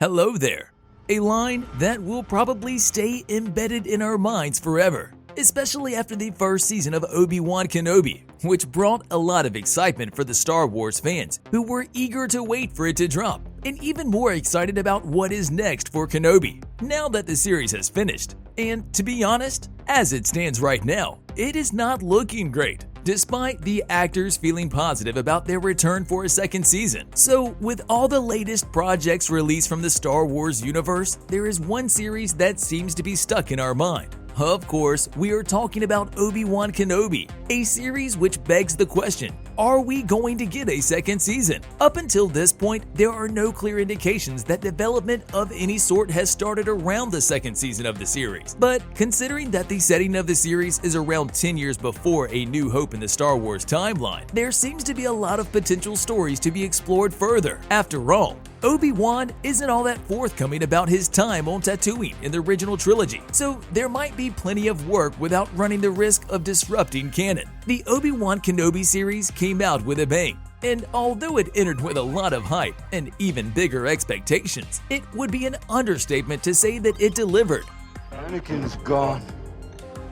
Hello there. A line that will probably stay embedded in our minds forever, especially after the first season of Obi-Wan Kenobi, which brought a lot of excitement for the Star Wars fans who were eager to wait for it to drop, and even more excited about what is next for Kenobi, now that the series has finished. And to be honest, as it stands right now, it is not looking great, despite the actors feeling positive about their return for a second season. So, with all the latest projects released from the Star Wars universe, there is one series that seems to be stuck in our mind. Of course, we are talking about Obi-Wan Kenobi, a series which begs the question, are we going to get a second season? Up until this point, there are no clear indications that development of any sort has started around the second season of the series. But considering that the setting of the series is around 10 years before A New Hope in the Star Wars timeline, there seems to be a lot of potential stories to be explored further. After all, Obi-Wan isn't all that forthcoming about his time on Tatooine in the original trilogy, so there might be plenty of work without running the risk of disrupting canon. The Obi-Wan Kenobi series came out with a bang, and although it entered with a lot of hype and even bigger expectations, it would be an understatement to say that it delivered. Anakin's gone.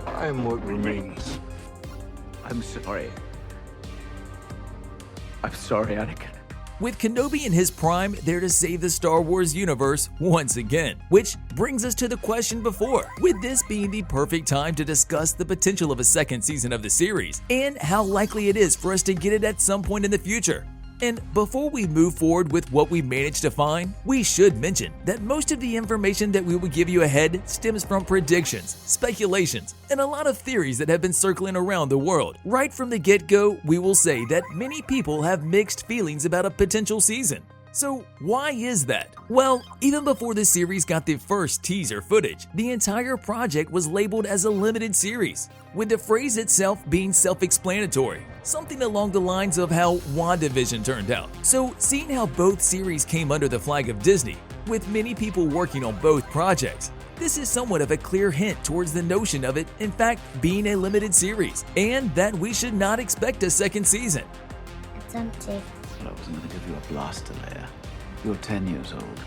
I am what remains. I'm sorry. I'm sorry, Anakin. With Kenobi in his prime there to save the Star Wars universe once again. Which brings us to the question before, with this being the perfect time to discuss the potential of a second season of the series, and how likely it is for us to get it at some point in the future. And before we move forward with what we managed to find, we should mention that most of the information that we will give you ahead stems from predictions, speculations, and a lot of theories that have been circling around the world. Right from the get-go, we will say that many people have mixed feelings about a potential season. So why is that? Well, even before the series got the first teaser footage, the entire project was labeled as a limited series, with the phrase itself being self-explanatory, something along the lines of how WandaVision turned out. So seeing how both series came under the flag of Disney, with many people working on both projects, this is somewhat of a clear hint towards the notion of it, in fact, being a limited series, and that we should not expect a second season. It's empty. I wasn't going to give you a blaster layer. You're 10 years old.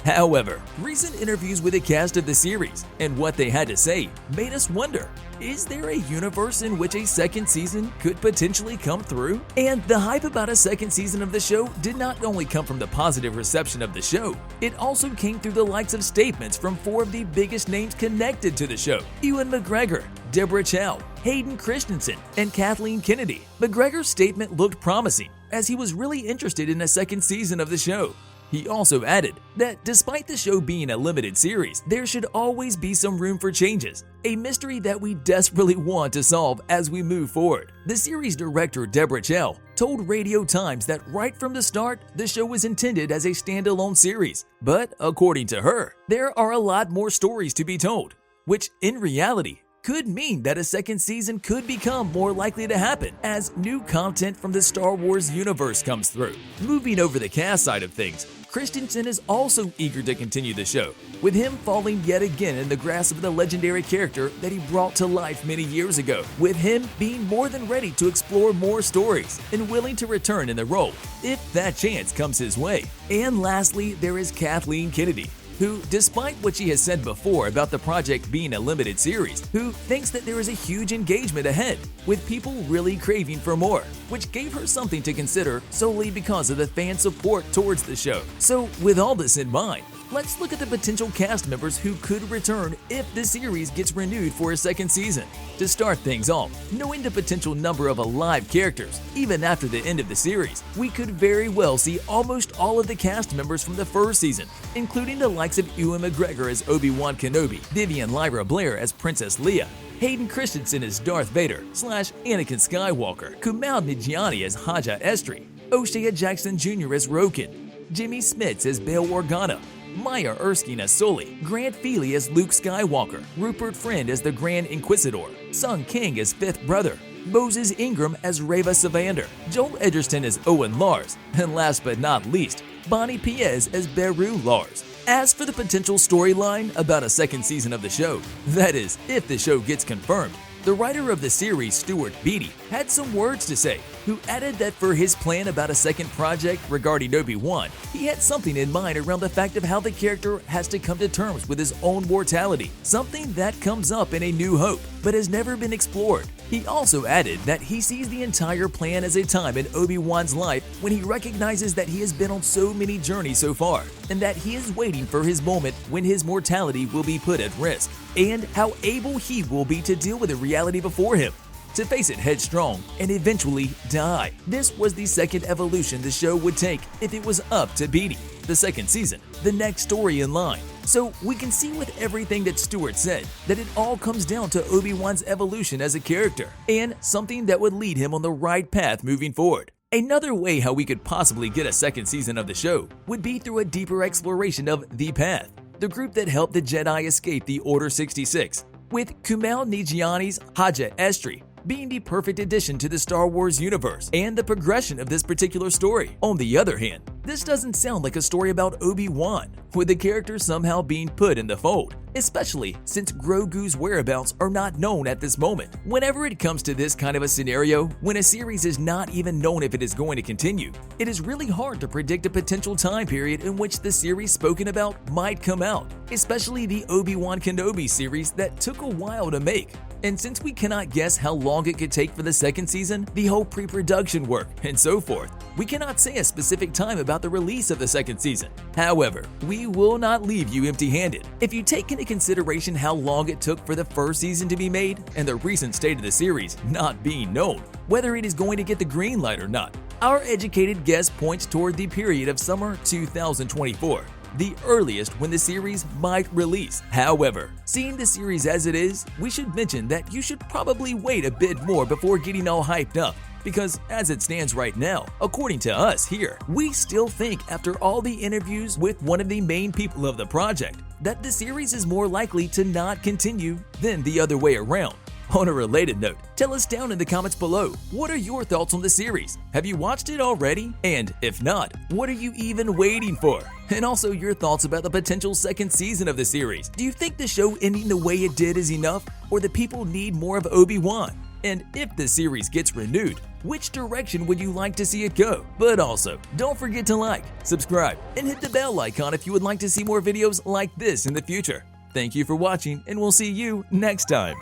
However, recent interviews with the cast of the series and what they had to say made us wonder, is there a universe in which a second season could potentially come through? And the hype about a second season of the show did not only come from the positive reception of the show, it also came through the likes of statements from four of the biggest names connected to the show: Ewan McGregor, Deborah Chow, Hayden Christensen, and Kathleen Kennedy. McGregor's statement looked promising, as he was really interested in a second season of the show. He also added that despite the show being a limited series, there should always be some room for changes, a mystery that we desperately want to solve as we move forward. The series director Deborah Chow told Radio Times that right from the start, the show was intended as a standalone series, but according to her, there are a lot more stories to be told, which in reality could mean that a second season could become more likely to happen as new content from the Star Wars universe comes through. Moving over the cast side of things, Christensen is also eager to continue the show, with him falling yet again in the grasp of the legendary character that he brought to life many years ago, with him being more than ready to explore more stories and willing to return in the role if that chance comes his way. And lastly, there is Kathleen Kennedy, who, despite what she has said before about the project being a limited series, who thinks that there is a huge engagement ahead, with people really craving for more, which gave her something to consider solely because of the fan support towards the show. So with all this in mind, let's look at the potential cast members who could return if the series gets renewed for a second season. To start things off, knowing the potential number of alive characters, even after the end of the series, we could very well see almost all of the cast members from the first season, including the likes of Ewan McGregor as Obi-Wan Kenobi, Vivian Lyra Blair as Princess Leia, Hayden Christensen as Darth Vader / Anakin Skywalker, Kumail Nanjiani as Haja Estri, O'Shea Jackson Jr. as Roken, Jimmy Smits as Bail Organa, Maya Erskine as Sully, Grant Feely as Luke Skywalker, Rupert Friend as the Grand Inquisitor, Sung King as Fifth Brother, Moses Ingram as Reva Savander, Joel Edgerton as Owen Lars, and last but not least, Bonnie Piez as Beru Lars. As for the potential storyline about a second season of the show, that is, if the show gets confirmed, the writer of the series, Stuart Beattie, had some words to say, who added that for his plan about a second project regarding Obi-Wan, he had something in mind around the fact of how the character has to come to terms with his own mortality, something that comes up in A New Hope, but has never been explored. He also added that he sees the entire plan as a time in Obi-Wan's life when he recognizes that he has been on so many journeys so far, and that he is waiting for his moment when his mortality will be put at risk, and how able he will be to deal with the reality before him, to face it headstrong and eventually die. This was the second evolution the show would take if it was up to Beatty, the second season, the next story in line. So we can see with everything that Stewart said that it all comes down to Obi-Wan's evolution as a character, and something that would lead him on the right path moving forward. Another way how we could possibly get a second season of the show would be through a deeper exploration of The Path, the group that helped the Jedi escape the Order 66, with Kumail Nanjiani's Haja Estri being the perfect addition to the Star Wars universe and the progression of this particular story. On the other hand, this doesn't sound like a story about Obi-Wan, with the character somehow being put in the fold, especially since Grogu's whereabouts are not known at this moment. Whenever it comes to this kind of a scenario, when a series is not even known if it is going to continue, it is really hard to predict a potential time period in which the series spoken about might come out, especially the Obi-Wan Kenobi series that took a while to make. And since we cannot guess how long it could take for the second season, the whole pre-production work, and so forth, we cannot say a specific time about the release of the second season. However, we will not leave you empty-handed. If you take into consideration how long it took for the first season to be made and the recent state of the series not being known, whether it is going to get the green light or not, our educated guess points toward the period of summer 2024. The earliest when the series might release. However, seeing the series as it is, we should mention that you should probably wait a bit more before getting all hyped up, because as it stands right now, according to us here, we still think after all the interviews with one of the main people of the project, that the series is more likely to not continue than the other way around. On a related note, tell us down in the comments below, what are your thoughts on the series? Have you watched it already? And if not, what are you even waiting for? And also your thoughts about the potential second season of the series. Do you think the show ending the way it did is enough, or the people need more of Obi-Wan? And if the series gets renewed, which direction would you like to see it go? But also, don't forget to like, subscribe, and hit the bell icon if you would like to see more videos like this in the future. Thank you for watching, and we'll see you next time.